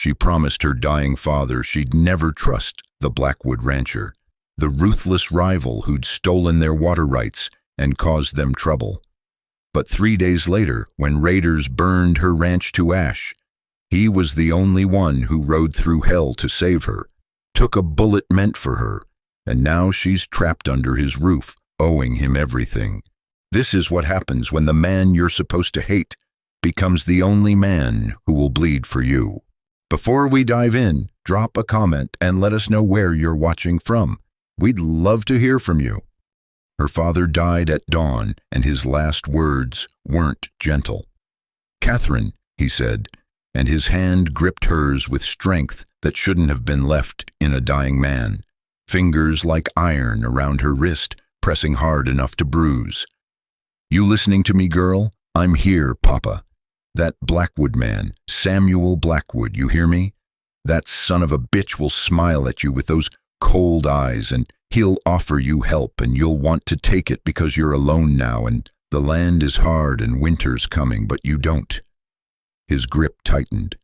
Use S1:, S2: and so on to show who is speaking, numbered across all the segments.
S1: She promised her dying father she'd never trust the Blackwood rancher, the ruthless rival who'd stolen their water rights and caused them trouble. But 3 days later, when raiders burned her ranch to ash, he was the only one who rode through hell to save her, took a bullet meant for her, and now she's trapped under his roof, owing him everything. This is what happens when the man you're supposed to hate becomes the only man who will bleed for you. Before we dive in, drop a comment and let us know where you're watching from. We'd love to hear from you. Her father died at dawn, and his last words weren't gentle. "Catherine," he said, and his hand gripped hers with strength that shouldn't have been left in a dying man, fingers like iron around her wrist, pressing hard enough to bruise. "You listening to me, girl? I'm here, Papa. That Blackwood man, Samuel Blackwood, you hear me? That son of a bitch will smile at you with those cold eyes, and he'll offer you help, and you'll want to take it because you're alone now, and the land is hard and winter's coming, but you don't." His grip tightened.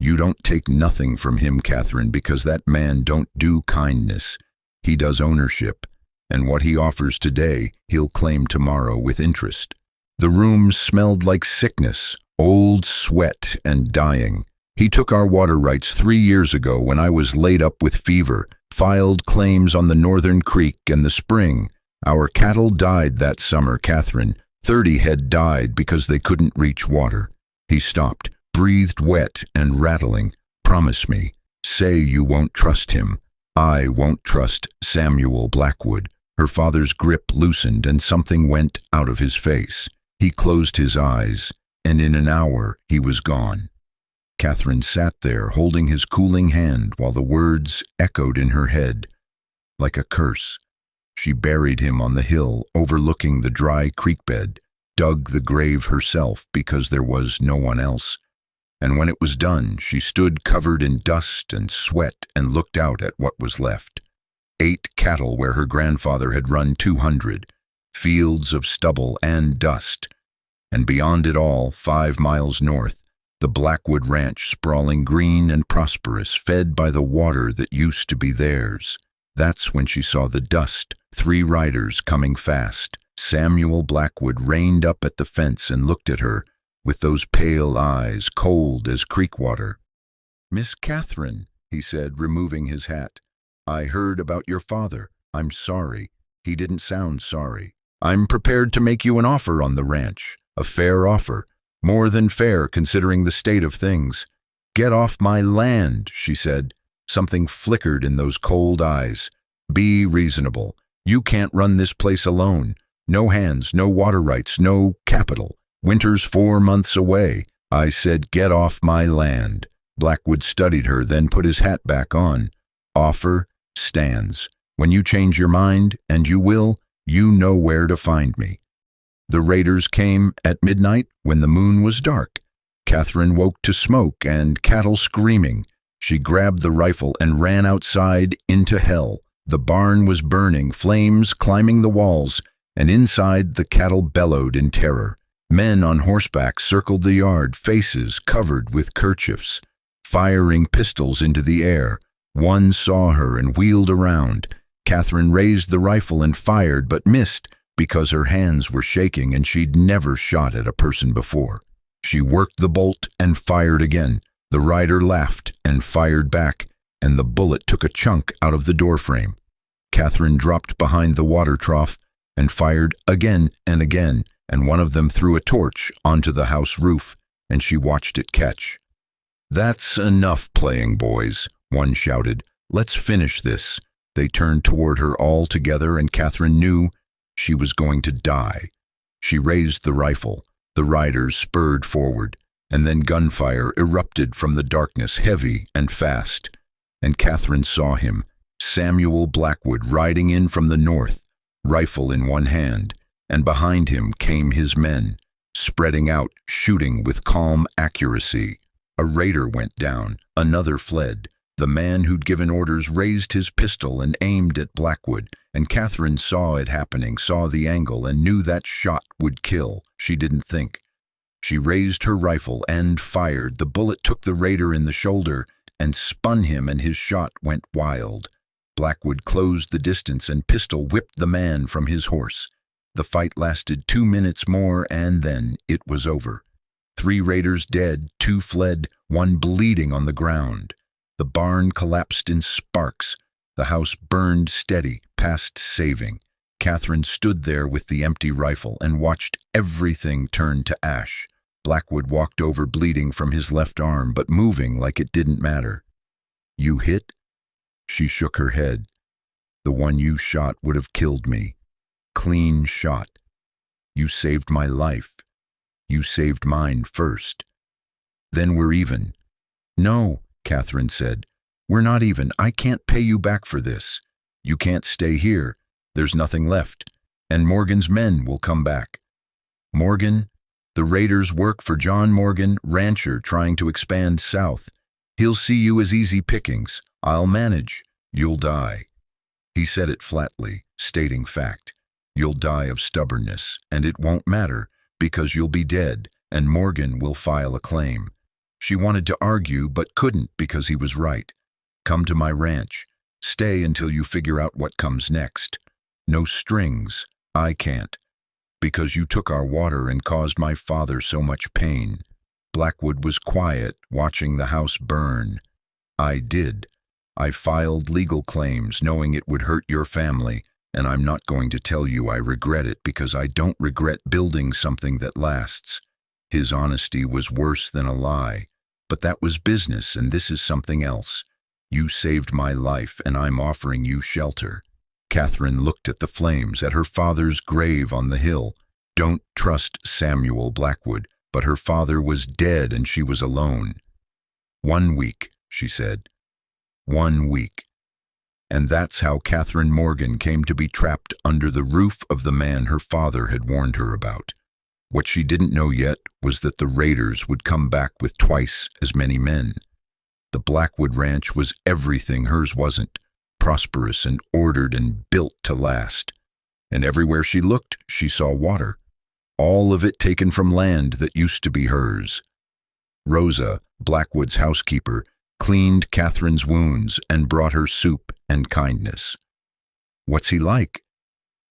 S1: "You don't take nothing from him, Catherine, because that man don't do kindness. He does ownership, and what he offers today, he'll claim tomorrow with interest." The room smelled like sickness, old sweat and dying. "He took our water rights 3 years ago when I was laid up with fever, filed claims on the northern creek and the spring. Our cattle died that summer, Catherine. 30 head died because they couldn't reach water." He stopped, breathed wet and rattling. "Promise me. Say you won't trust him." "I won't trust Samuel Blackwood." Her father's grip loosened and something went out of his face. He closed his eyes, and in an hour he was gone. Catherine sat there holding his cooling hand while the words echoed in her head like a curse. She buried him on the hill overlooking the dry creek bed, dug the grave herself because there was no one else. And when it was done, she stood covered in dust and sweat and looked out at what was left. 8 cattle where her grandfather had run 200, fields of stubble and dust. And beyond it all, 5 miles north, the Blackwood Ranch sprawling green and prosperous, fed by the water that used to be theirs. That's when she saw the dust, 3 riders coming fast. Samuel Blackwood reined up at the fence and looked at her with those pale eyes, cold as creek water. "Miss Catherine," he said, removing his hat. "I heard about your father. I'm sorry." He didn't sound sorry. "I'm prepared to make you an offer on the ranch, a fair offer, more than fair considering the state of things." "Get off my land," she said. Something flickered in those cold eyes. "Be reasonable. You can't run this place alone. No hands, no water rights, no capital. Winter's 4 months away." "I said, get off my land." Blackwood studied her, then put his hat back on. "Offer stands. When you change your mind, and you will, you know where to find me." The raiders came at midnight when the moon was dark. Catherine woke to smoke and cattle screaming. She grabbed the rifle and ran outside into hell. The barn was burning, flames climbing the walls, and inside the cattle bellowed in terror. Men on horseback circled the yard, faces covered with kerchiefs, firing pistols into the air. One saw her and wheeled around. Catherine raised the rifle and fired, but missed because her hands were shaking and she'd never shot at a person before. She worked the bolt and fired again. The rider laughed and fired back, and the bullet took a chunk out of the doorframe. Catherine dropped behind the water trough and fired again and again, and one of them threw a torch onto the house roof, and she watched it catch. "That's enough playing, boys," one shouted. "Let's finish this." They turned toward her all together, and Catherine knew she was going to die. She raised the rifle. The riders spurred forward, and then gunfire erupted from the darkness, heavy and fast. And Catherine saw him, Samuel Blackwood, riding in from the north, rifle in one hand, and behind him came his men, spreading out, shooting with calm accuracy. A raider went down, another fled. The man who'd given orders raised his pistol and aimed at Blackwood, and Catherine saw it happening, saw the angle, and knew that shot would kill. She didn't think. She raised her rifle and fired. The bullet took the raider in the shoulder and spun him, and his shot went wild. Blackwood closed the distance and pistol whipped the man from his horse. The fight lasted 2 minutes more, and then it was over. 3 raiders dead, 2 fled, 1 bleeding on the ground. The barn collapsed in sparks. The house burned steady, past saving. Catherine stood there with the empty rifle and watched everything turn to ash. Blackwood walked over, bleeding from his left arm, but moving like it didn't matter. "You hit?" She shook her head. "The one you shot would have killed me. Clean shot. You saved my life. You saved mine first. Then we're even." "No," Catherine said. "We're not even. I can't pay you back for this. You can't stay here. There's nothing left. And Morgan's men will come back." "Morgan?" "The raiders work for John Morgan, rancher trying to expand south. He'll see you as easy pickings. I'll manage. You'll die." He said it flatly, stating fact. "You'll die of stubbornness, and it won't matter, because you'll be dead, and Morgan will file a claim." She wanted to argue, but couldn't because he was right. "Come to my ranch. Stay until you figure out what comes next. No strings. I can't. Because you took our water and caused my father so much pain." Blackwood was quiet, watching the house burn. "I did. I filed legal claims knowing it would hurt your family, and I'm not going to tell you I regret it because I don't regret building something that lasts." His honesty was worse than a lie. "But that was business, and this is something else. You saved my life, and I'm offering you shelter." Catherine looked at the flames, at her father's grave on the hill. Don't trust Samuel Blackwood, but her father was dead and she was alone. "1 week," she said. 1 week. And that's how Catherine Morgan came to be trapped under the roof of the man her father had warned her about. What she didn't know yet was that the raiders would come back with twice as many men. The Blackwood Ranch was everything hers wasn't. Prosperous and ordered and built to last. And everywhere she looked, she saw water. All of it taken from land that used to be hers. Rosa, Blackwood's housekeeper, cleaned Catherine's wounds and brought her soup and kindness. "What's he like?"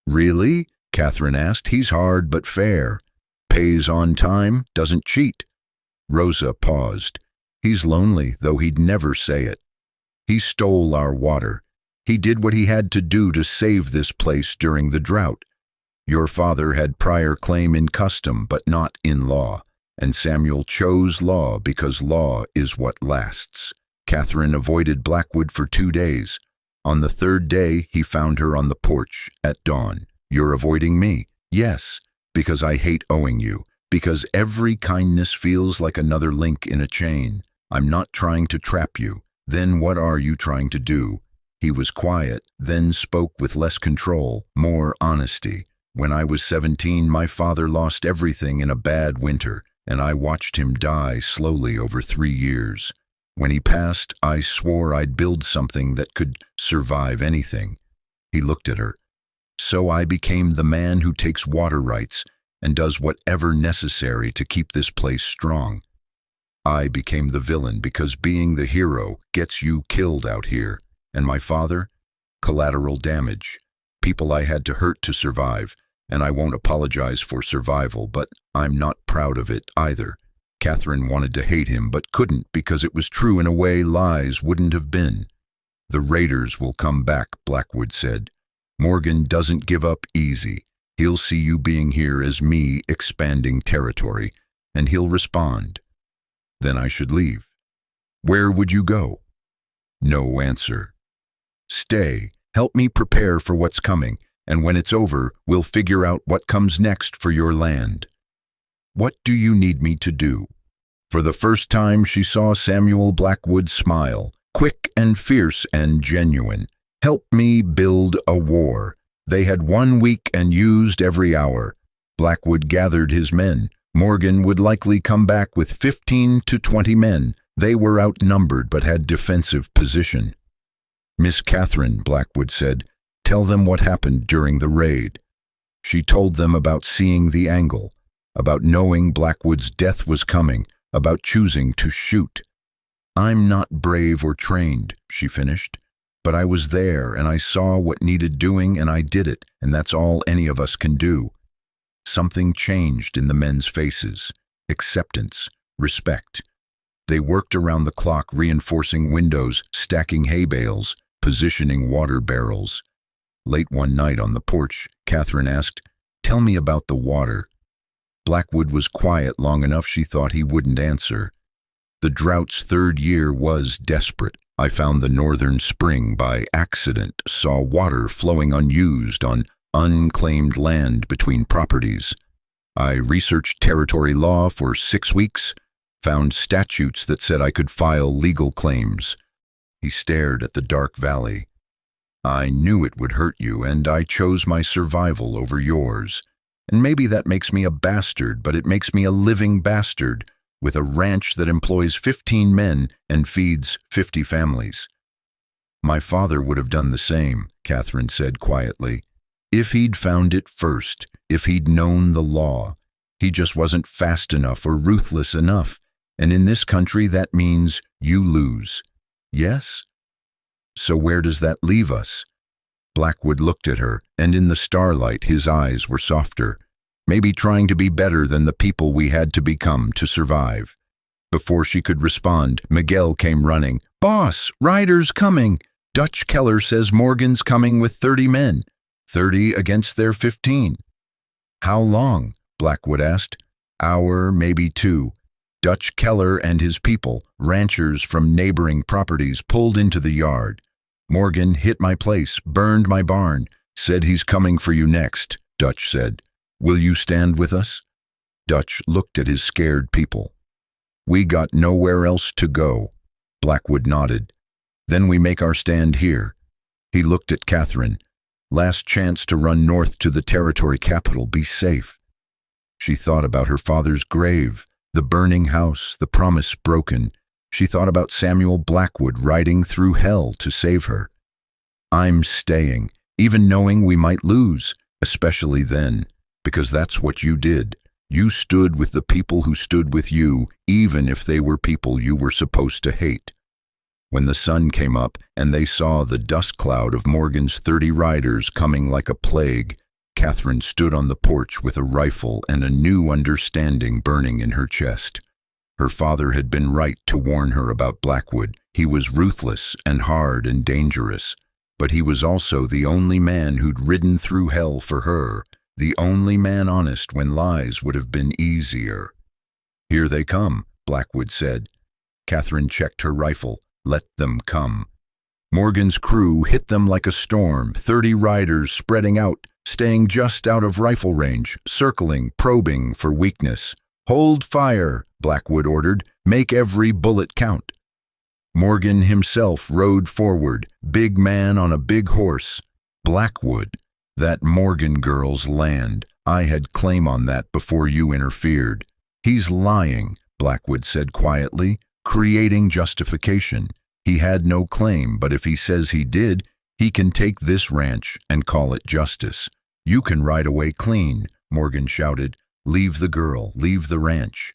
S1: "Really?" Catherine asked. "He's hard but fair. Pays on time, doesn't cheat." Rosa paused. "He's lonely, though he'd never say it. He stole our water. He did what he had to do to save this place during the drought. Your father had prior claim in custom, but not in law, and Samuel chose law because law is what lasts." Catherine avoided Blackwood for 2 days. On the 3rd day, he found her on the porch at dawn. "You're avoiding me?" "Yes, because I hate owing you, because every kindness feels like another link in a chain. I'm not trying to trap you. Then what are you trying to do?" He was quiet, then spoke with less control, more honesty. "When I was 17, my father lost everything in a bad winter, and I watched him die slowly over 3 years. When he passed, I swore I'd build something that could survive anything." He looked at her. "So I became the man who takes water rights and does whatever necessary to keep this place strong. I became the villain because being the hero gets you killed out here. And my father? Collateral damage. People I had to hurt to survive, and I won't apologize for survival, but I'm not proud of it either." Catherine wanted to hate him, but couldn't because it was true in a way lies wouldn't have been. "The raiders will come back," Blackwood said. "Morgan doesn't give up easy. He'll see you being here as me expanding territory, and he'll respond." "Then I should leave." "Where would you go?" No answer. "Stay. Help me prepare for what's coming, and when it's over, we'll figure out what comes next for your land." "What do you need me to do?" For the first time, she saw Samuel Blackwood smile, quick and fierce and genuine. "Help me build a war." They had 1 week and used every hour. Blackwood gathered his men. Morgan would likely come back with 15 to 20 men. They were outnumbered but had defensive position. "Miss Catherine," Blackwood said, "tell them what happened during the raid." She told them about seeing the angle. about knowing Blackwood's death was coming, about choosing to shoot. "I'm not brave or trained," she finished, "but I was there and I saw what needed doing and I did it, and that's all any of us can do." Something changed in the men's faces. Acceptance, respect. They worked around the clock, reinforcing windows, stacking hay bales, positioning water barrels. Late one night on the porch, Catherine asked, "Tell me about the water." Blackwood was quiet long enough she thought he wouldn't answer. "The drought's third year was desperate. I found the northern spring by accident, saw water flowing unused on unclaimed land between properties. I researched territory law for 6 weeks, found statutes that said I could file legal claims." He stared at the dark valley. "I knew it would hurt you, and I chose my survival over yours. And maybe that makes me a bastard, but it makes me a living bastard, with a ranch that employs 15 men and feeds 50 families." "My father would have done the same," Catherine said quietly. "If he'd found it first, if he'd known the law. He just wasn't fast enough or ruthless enough, and in this country that means you lose. Yes? So where does that leave us?" Blackwood looked at her, and in the starlight his eyes were softer. "Maybe trying to be better than the people we had to become to survive." Before she could respond, Miguel came running. "Boss, riders coming! Dutch Keller says Morgan's coming with 30 men. 30 against their 15. "How long?" Blackwood asked. "Hour, maybe 2. Dutch Keller and his people, ranchers from neighboring properties, pulled into the yard. Morgan hit my place, burned my barn, said he's coming for you next," Dutch said. "Will you stand with us?" Dutch looked at his scared people. "We got nowhere else to go." Blackwood nodded. "Then we make our stand here." He looked at Catherine. "Last chance to run north to the territory capital, be safe." She thought about her father's grave, the burning house, the promise broken. She thought about Samuel Blackwood riding through hell to save her. "I'm staying, even knowing we might lose, especially then, because that's what you did. You stood with the people who stood with you, even if they were people you were supposed to hate." When the sun came up and they saw the dust cloud of Morgan's 30 riders coming like a plague, Catherine stood on the porch with a rifle and a new understanding burning in her chest. Her father had been right to warn her about Blackwood. He was ruthless and hard and dangerous, but he was also the only man who'd ridden through hell for her, the only man honest when lies would have been easier. "Here they come," Blackwood said. Catherine checked her rifle. "Let them come." Morgan's crew hit them like a storm, 30 riders spreading out, staying just out of rifle range, circling, probing for weakness. "Hold fire," Blackwood ordered. "Make every bullet count." Morgan himself rode forward, big man on a big horse. Blackwood, that Morgan girl's land. I had claim on that before you interfered. "He's lying," Blackwood said quietly, creating justification. "He had no claim, but if he says he did, he can take this ranch and call it justice." "You can ride away clean," Morgan shouted. "Leave the girl, leave the ranch."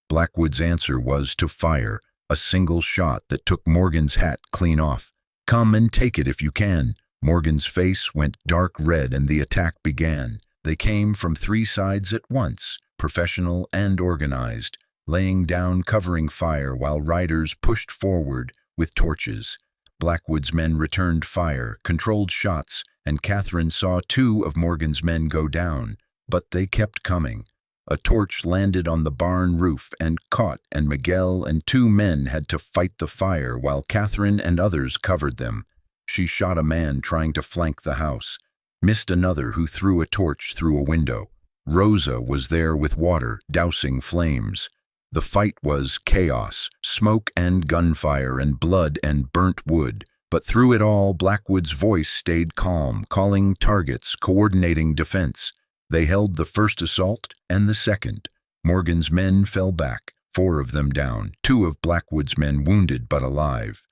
S1: Blackwood's answer was to fire, a single shot that took Morgan's hat clean off. "Come and take it if you can." Morgan's face went dark red and the attack began. They came from 3 sides at once, professional and organized, laying down covering fire while riders pushed forward with torches. Blackwood's men returned fire, controlled shots, and Catherine saw 2 of Morgan's men go down, but they kept coming. A torch landed on the barn roof and caught, and Miguel and 2 men had to fight the fire while Catherine and others covered them. She shot a man trying to flank the house, missed another who threw a torch through a window. Rosa was there with water, dousing flames. The fight was chaos, smoke and gunfire and blood and burnt wood. But through it all, Blackwood's voice stayed calm, calling targets, coordinating defense. They held the first assault and the second. Morgan's men fell back, 4 of them down, 2 of Blackwood's men wounded but alive.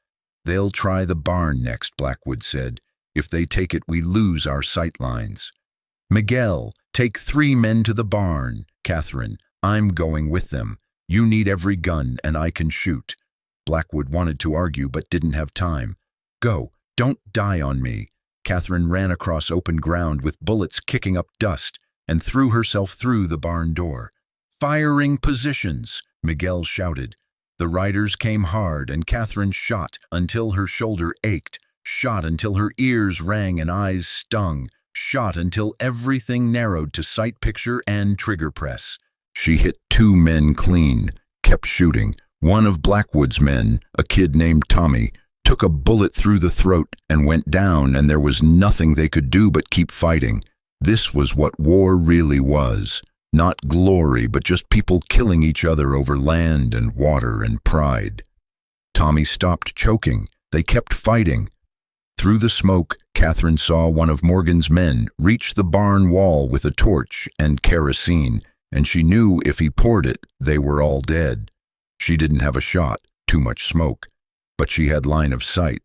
S1: "They'll try the barn next," Blackwood said. "If they take it, we lose our sight lines." "Miguel, take 3 men to the barn." Catherine, I'm going with them. You need every gun, and I can shoot. Blackwood wanted to argue but didn't have time. Go, don't die on me. Catherine ran across open ground with bullets kicking up dust and threw herself through the barn door. Firing positions, Miguel shouted. The riders came hard, and Catherine shot until her shoulder ached, shot until her ears rang and eyes stung, shot until everything narrowed to sight picture and trigger press. She hit 2 men clean, kept shooting. One of Blackwood's men, a kid named Tommy, took a bullet through the throat and went down, and there was nothing they could do but keep fighting. This was what war really was. Not glory, but just people killing each other over land and water and pride. Tommy stopped choking. They kept fighting. Through the smoke, Catherine saw one of Morgan's men reach the barn wall with a torch and kerosene, and she knew if he poured it, they were all dead. She didn't have a shot, too much smoke, but she had line of sight.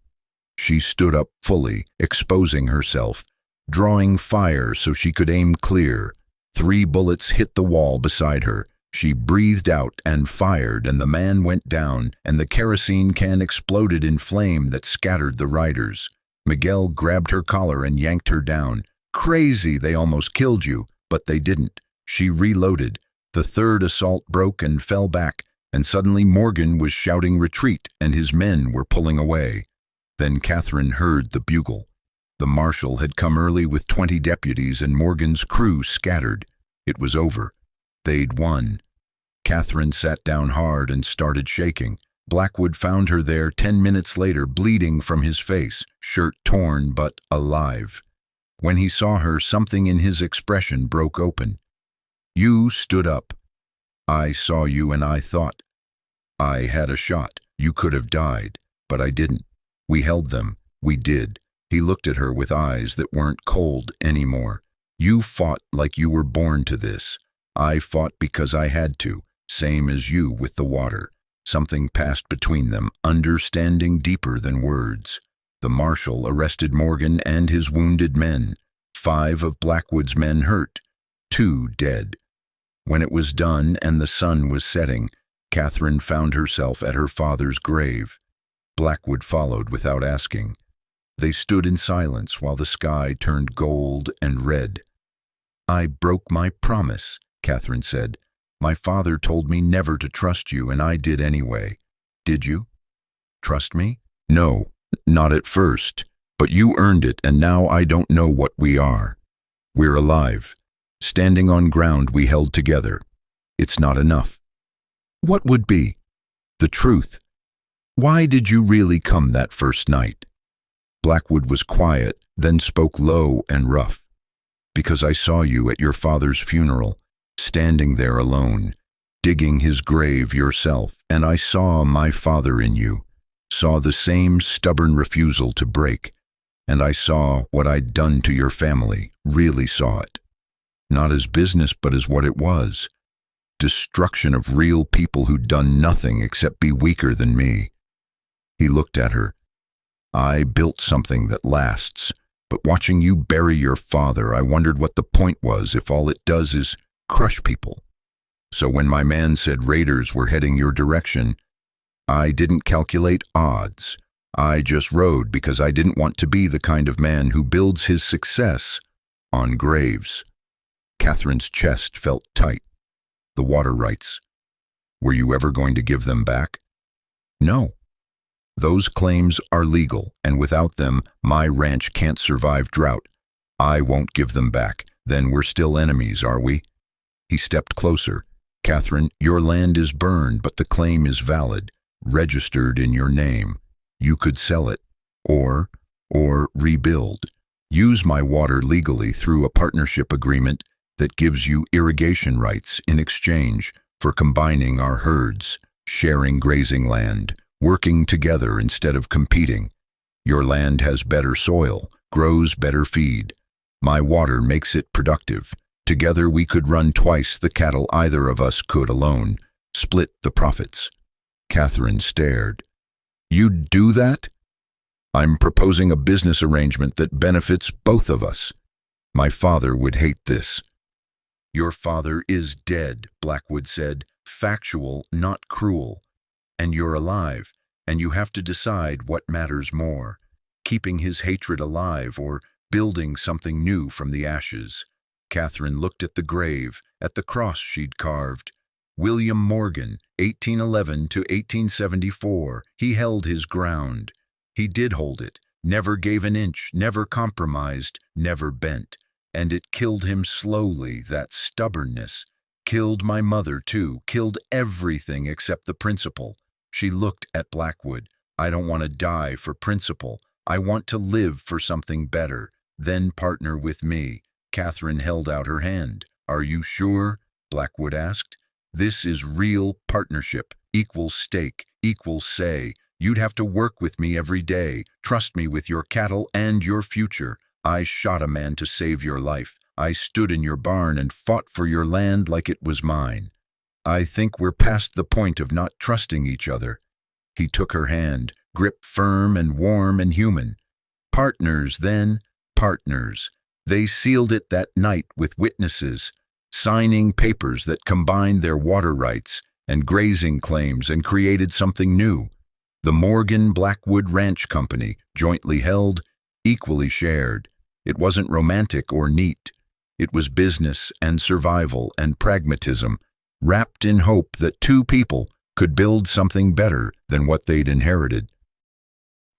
S1: She stood up fully, exposing herself, drawing fire so she could aim clear. 3 bullets hit the wall beside her. She breathed out and fired, and the man went down, and the kerosene can exploded in flame that scattered the riders. Miguel grabbed her collar and yanked her down. Crazy, they almost killed you, but they didn't. She reloaded. The 3rd assault broke and fell back, and suddenly Morgan was shouting retreat, and his men were pulling away. Then Catherine heard the bugle. The marshal had come early with 20 deputies, and Morgan's crew scattered. It was over. They'd won. Catherine sat down hard and started shaking. Blackwood found her there 10 minutes later, bleeding from his face, shirt torn but alive. When he saw her, something in his expression broke open. You stood up. I saw you and I thought, I had a shot. You could have died, but I didn't. We held them. We did. He looked at her with eyes that weren't cold anymore. You fought like you were born to this. I fought because I had to, same as you with the water. Something passed between them, understanding deeper than words. The marshal arrested Morgan and his wounded men. 5 of Blackwood's men hurt, 2 dead. When it was done and the sun was setting, Catherine found herself at her father's grave. Blackwood followed without asking. They stood in silence while the sky turned gold and red. I broke my promise, Catherine said. My father told me never to trust you, and I did anyway. Did you? Trust me? No, not at first. But you earned it, and now I don't know what we are. We're alive, standing on ground we held together. It's not enough. What would be? The truth. Why did you really come that first night? Blackwood was quiet, then spoke low and rough. Because I saw you at your father's funeral, standing there alone, digging his grave yourself, and I saw my father in you, saw the same stubborn refusal to break, and I saw what I'd done to your family, really saw it. Not as business, but as what it was. Destruction of real people who'd done nothing except be weaker than me. He looked at her. I built something that lasts, but watching you bury your father, I wondered what the point was if all it does is crush people. So when my man said raiders were heading your direction, I didn't calculate odds. I just rode because I didn't want to be the kind of man who builds his success on graves. Catherine's chest felt tight. The water rights. Were you ever going to give them back? No. Those claims are legal, and without them, my ranch can't survive drought. I won't give them back. Then we're still enemies, are we? He stepped closer. Catherine, your land is burned, but the claim is valid, registered in your name. You could sell it, or rebuild. Use my water legally through a partnership agreement that gives you irrigation rights in exchange for combining our herds, sharing grazing land, working together instead of competing. Your land has better soil, grows better feed. My water makes it productive. Together we could run twice the cattle either of us could alone, split the profits. Catherine stared. You'd do that? I'm proposing a business arrangement that benefits both of us. My father would hate this. "Your father is dead," Blackwood said, "factual, not cruel. And you're alive, and you have to decide what matters more, keeping his hatred alive or building something new from the ashes." Catherine looked at the grave, at the cross she'd carved. William Morgan, 1811 to 1874. He held his ground. He did hold it, never gave an inch, never compromised, never bent. And it killed him slowly, that stubbornness. Killed my mother, too, killed everything except the principle. She looked at Blackwood. "I don't want to die for principle. I want to live for something better. Then partner with me." Catherine held out her hand. "Are you sure?" Blackwood asked. "This is real partnership, equal stake, equal say. You'd have to work with me every day, trust me with your cattle and your future. I shot a man to save your life. I stood in your barn and fought for your land like it was mine. I think we're past the point of not trusting each other." He took her hand, grip firm and warm and human. Partners then, partners. They sealed it that night with witnesses, signing papers that combined their water rights and grazing claims and created something new. The Morgan Blackwood Ranch Company, jointly held, equally shared. It wasn't romantic or neat. It was business and survival and pragmatism, wrapped in hope that two people could build something better than what they'd inherited.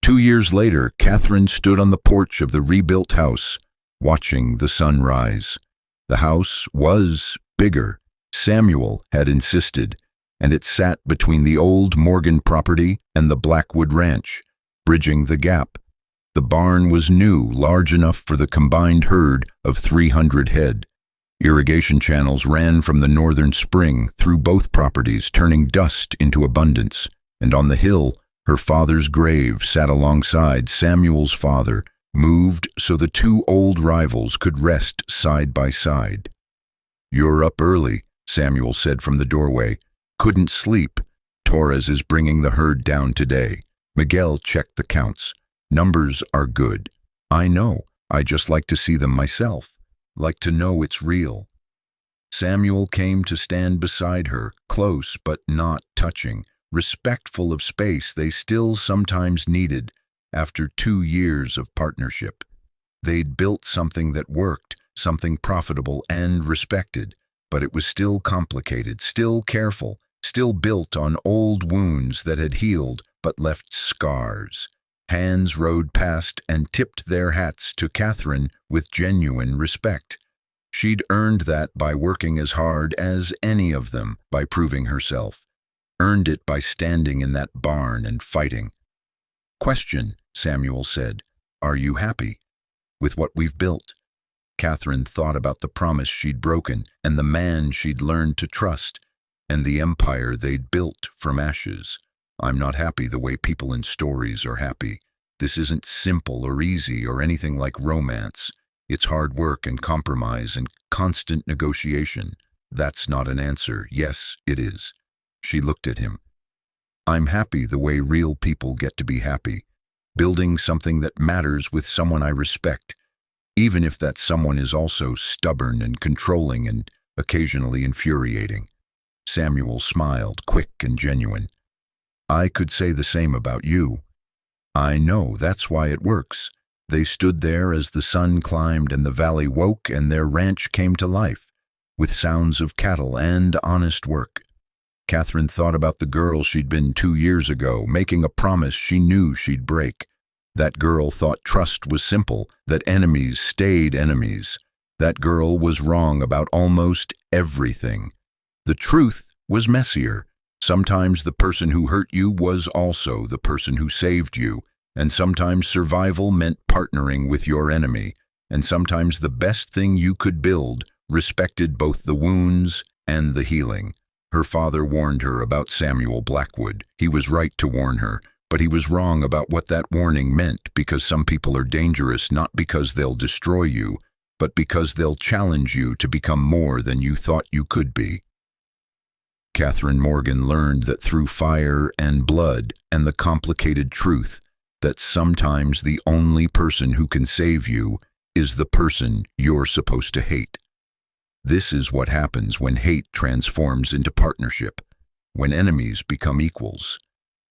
S1: 2 years later, Catherine stood on the porch of the rebuilt house, watching the sun rise. The house was bigger. Samuel had insisted, and it sat between the old Morgan property and the Blackwood Ranch, bridging the gap. The barn was new, large enough for the combined herd of 300 head. Irrigation channels ran from the northern spring through both properties, turning dust into abundance. And on the hill, her father's grave sat alongside Samuel's father, moved so the two old rivals could rest side by side. "You're up early," Samuel said from the doorway. "Couldn't sleep. Torres is bringing the herd down today." Miguel checked the counts. "Numbers are good." "I know. I just like to see them myself. Like to know it's real." Samuel came to stand beside her, close but not touching, respectful of space they still sometimes needed after 2 years of partnership. They'd built something that worked, something profitable and respected, but it was still complicated, still careful, still built on old wounds that had healed but left scars. Hands rode past and tipped their hats to Catherine with genuine respect. She'd earned that by working as hard as any of them, by proving herself. Earned it by standing in that barn and fighting. "Question," Samuel said. "Are you happy with what we've built?" Catherine thought about the promise she'd broken and the man she'd learned to trust and the empire they'd built from ashes. "I'm not happy the way people in stories are happy. This isn't simple or easy or anything like romance. It's hard work and compromise and constant negotiation." "That's not an answer." "Yes, it is." She looked at him. "I'm happy the way real people get to be happy, building something that matters with someone I respect, even if that someone is also stubborn and controlling and occasionally infuriating." Samuel smiled, quick and genuine. "I could say the same about you." "I know, that's why it works." They stood there as the sun climbed and the valley woke and their ranch came to life, with sounds of cattle and honest work. Catherine thought about the girl she'd been 2 years ago, making a promise she knew she'd break. That girl thought trust was simple, that enemies stayed enemies. That girl was wrong about almost everything. The truth was messier. Sometimes the person who hurt you was also the person who saved you, and sometimes survival meant partnering with your enemy, and sometimes the best thing you could build respected both the wounds and the healing. Her father warned her about Samuel Blackwood. He was right to warn her, but he was wrong about what that warning meant, because some people are dangerous not because they'll destroy you, but because they'll challenge you to become more than you thought you could be. Catherine Morgan learned that through fire and blood and the complicated truth that sometimes the only person who can save you is the person you're supposed to hate. This is what happens when hate transforms into partnership, when enemies become equals,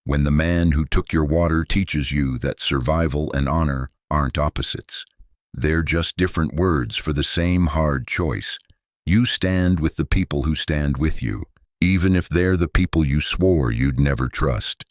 S1: when the man who took your water teaches you that survival and honor aren't opposites. They're just different words for the same hard choice. You stand with the people who stand with you, even if they're the people you swore you'd never trust.